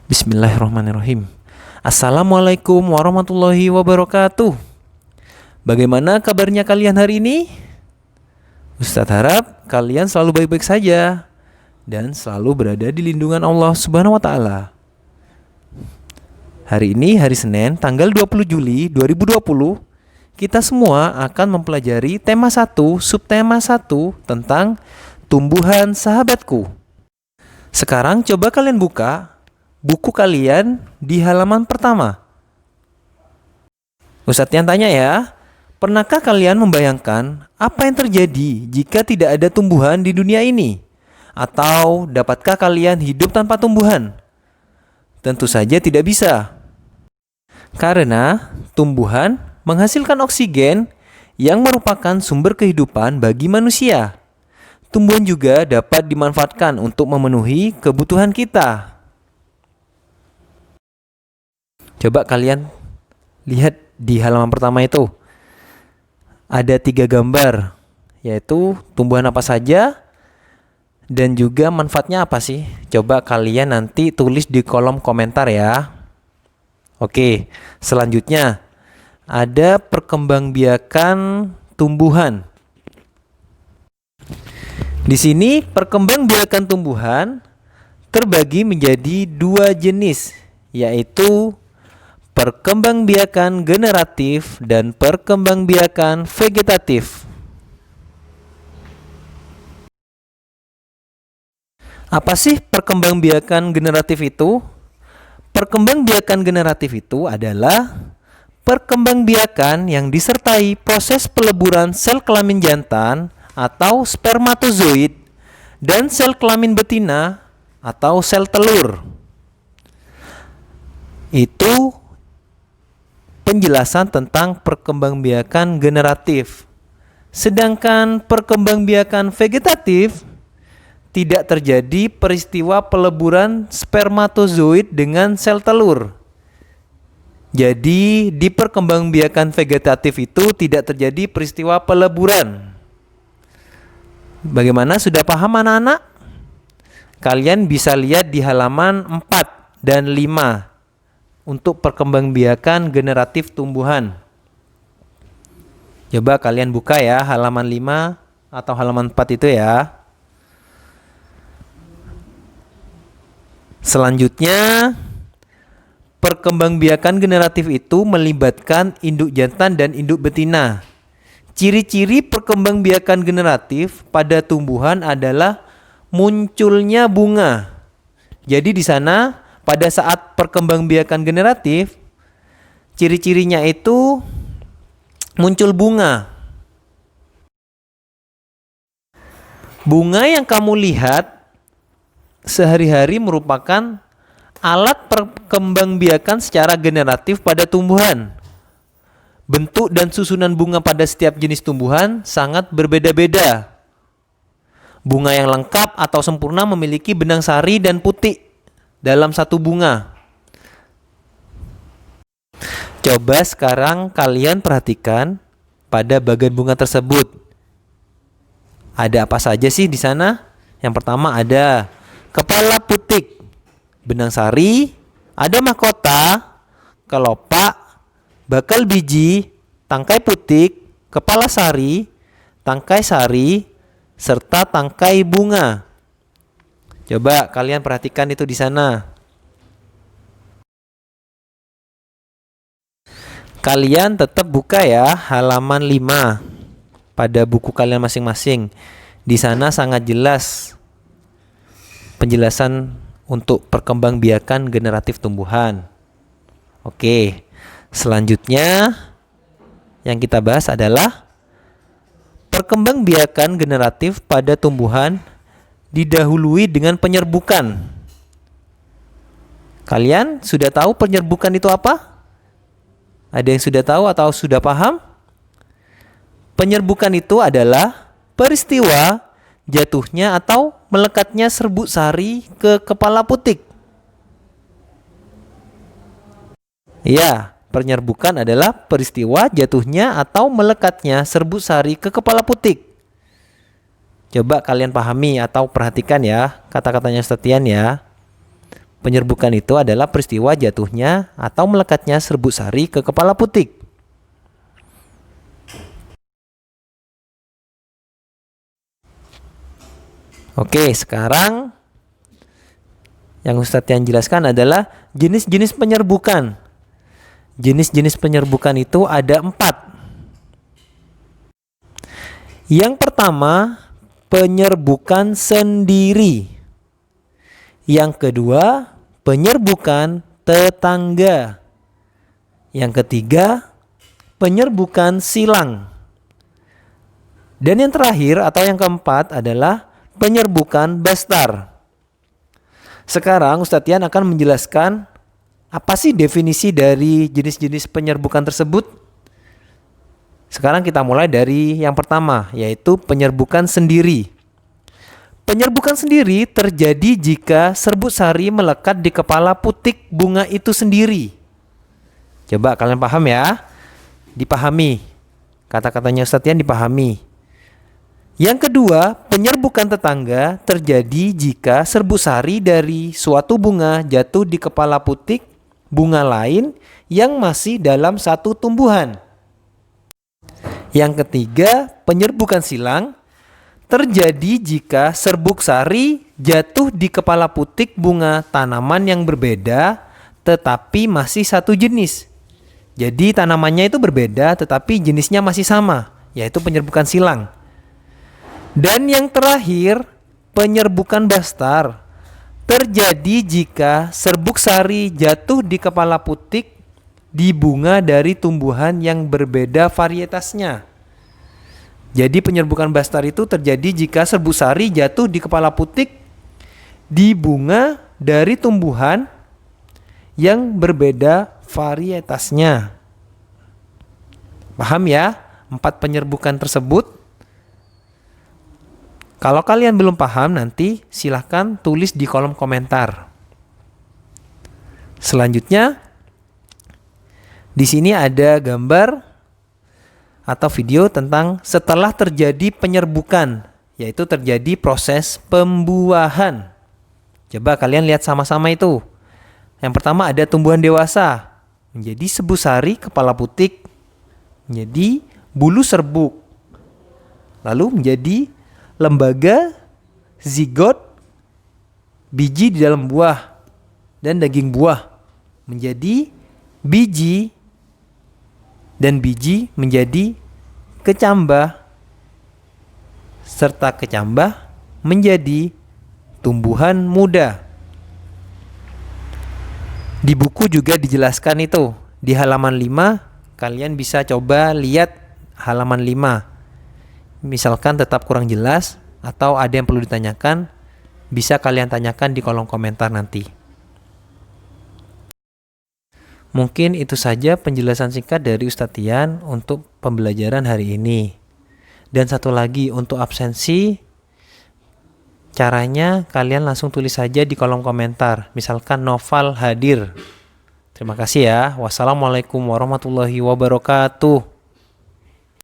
Bismillahirrahmanirrahim. Assalamualaikum warahmatullahi wabarakatuh. Bagaimana kabarnya kalian hari ini? Ustadz harap kalian selalu baik-baik saja dan selalu berada di lindungan Allah Subhanahu wa taala. Hari ini hari Senin tanggal 20 Juli 2020, kita semua akan mempelajari tema 1, subtema 1 tentang tumbuhan sahabatku. Sekarang coba kalian buka buku kalian di halaman pertama. Ustadz yang tanya ya, pernahkah kalian membayangkan apa yang terjadi jika tidak ada tumbuhan di dunia ini? Atau dapatkah kalian hidup tanpa tumbuhan? Tentu saja tidak bisa. Karena tumbuhan menghasilkan oksigen yang merupakan sumber kehidupan bagi manusia. Tumbuhan juga dapat dimanfaatkan untuk memenuhi kebutuhan kita. Coba kalian lihat di halaman pertama itu. Ada 3 gambar, yaitu tumbuhan apa saja dan juga manfaatnya apa sih. Coba kalian nanti tulis di kolom komentar ya. Oke, selanjutnya ada perkembangbiakan tumbuhan. Di sini perkembangbiakan tumbuhan terbagi menjadi 2 jenis, yaitu perkembangbiakan generatif dan perkembangbiakan vegetatif. Apa sih perkembangbiakan generatif itu? Perkembangbiakan generatif itu adalah perkembangbiakan yang disertai proses peleburan sel kelamin jantan atau spermatozoid dan sel kelamin betina atau sel telur. Itu penjelasan tentang perkembangbiakan generatif. Sedangkan perkembangbiakan vegetatif tidak terjadi peristiwa peleburan spermatozoid dengan sel telur. Jadi di perkembangbiakan vegetatif itu tidak terjadi peristiwa peleburan. Bagaimana, sudah paham anak-anak? Kalian bisa lihat di halaman 4 dan 5 untuk perkembangbiakan generatif tumbuhan. Coba kalian buka ya halaman 5 atau halaman 4 itu ya. Selanjutnya, perkembangbiakan generatif itu melibatkan induk jantan dan induk betina. Ciri-ciri perkembangbiakan generatif pada tumbuhan adalah munculnya bunga. Jadi di sana pada saat perkembangbiakan generatif, ciri-cirinya itu muncul bunga. Bunga yang kamu lihat sehari-hari merupakan alat perkembangbiakan secara generatif pada tumbuhan. Bentuk dan susunan bunga pada setiap jenis tumbuhan sangat berbeda-beda. Bunga yang lengkap atau sempurna memiliki benang sari dan putik dalam satu bunga. Coba sekarang kalian perhatikan pada bagian bunga tersebut. Ada apa saja sih di sana? Yang pertama ada kepala putik, benang sari, ada mahkota, kelopak, bakal biji, tangkai putik, kepala sari, tangkai sari, serta tangkai bunga. Coba kalian perhatikan itu di sana. Kalian tetap buka ya halaman 5 pada buku kalian masing-masing. Di sana sangat jelas penjelasan untuk perkembangbiakan generatif tumbuhan. Oke, selanjutnya yang kita bahas adalah perkembangbiakan generatif pada tumbuhan didahului dengan penyerbukan. Kalian sudah tahu penyerbukan itu apa? Ada yang sudah tahu atau sudah paham? Penyerbukan itu adalah peristiwa jatuhnya atau melekatnya serbuk sari ke kepala putik. Ya, penyerbukan adalah peristiwa jatuhnya atau melekatnya serbuk sari ke kepala putik. Coba kalian pahami atau perhatikan ya kata-katanya Ustadz Tian ya. Penyerbukan itu adalah peristiwa jatuhnya atau melekatnya serbuk sari ke kepala putik. Oke, sekarang yang Ustadz yang jelaskan adalah jenis-jenis penyerbukan. Jenis-jenis penyerbukan itu ada 4. Yang pertama, penyerbukan sendiri. Yang kedua, penyerbukan tetangga. Yang ketiga, penyerbukan silang. Dan yang terakhir atau yang keempat adalah penyerbukan bastar. Sekarang Ustadz Tian akan menjelaskan apa sih definisi dari jenis-jenis penyerbukan tersebut. Sekarang kita mulai dari yang pertama, yaitu penyerbukan sendiri. Penyerbukan sendiri terjadi jika serbuk sari melekat di kepala putik bunga itu sendiri. Coba kalian paham ya? Dipahami. Kata-katanya Ustadz Tian dipahami. Yang kedua, penyerbukan tetangga terjadi jika serbuk sari dari suatu bunga jatuh di kepala putik bunga lain yang masih dalam satu tumbuhan. Yang ketiga, penyerbukan silang terjadi jika serbuk sari jatuh di kepala putik bunga tanaman yang berbeda tetapi masih satu jenis. Jadi tanamannya itu berbeda tetapi jenisnya masih sama, yaitu penyerbukan silang. Dan yang terakhir, penyerbukan bastar terjadi jika serbuk sari jatuh di kepala putik di bunga dari tumbuhan yang berbeda varietasnya. Jadi penyerbukan bastar itu terjadi jika serbuk sari jatuh di kepala putik di bunga dari tumbuhan yang berbeda varietasnya. Paham ya? 4 penyerbukan tersebut. Kalau kalian belum paham, nanti silahkan tulis di kolom komentar. Selanjutnya, di sini ada gambar atau video tentang setelah terjadi penyerbukan, yaitu terjadi proses pembuahan. Coba kalian lihat sama-sama itu. Yang pertama ada tumbuhan dewasa, menjadi serbuk sari kepala putik, menjadi bulu serbuk, lalu menjadi lembaga, zigot, biji di dalam buah, dan daging buah menjadi biji, dan biji menjadi kecambah, serta kecambah menjadi tumbuhan muda. Di buku juga dijelaskan itu. Di halaman 5, kalian bisa coba lihat halaman 5. Misalkan tetap kurang jelas atau ada yang perlu ditanyakan, bisa kalian tanyakan di kolom komentar nanti. Mungkin itu saja penjelasan singkat dari Ustadz Tian untuk pembelajaran hari ini. Dan satu lagi untuk absensi, caranya kalian langsung tulis saja di kolom komentar. Misalkan Noval hadir. Terima kasih ya. Wassalamualaikum warahmatullahi wabarakatuh.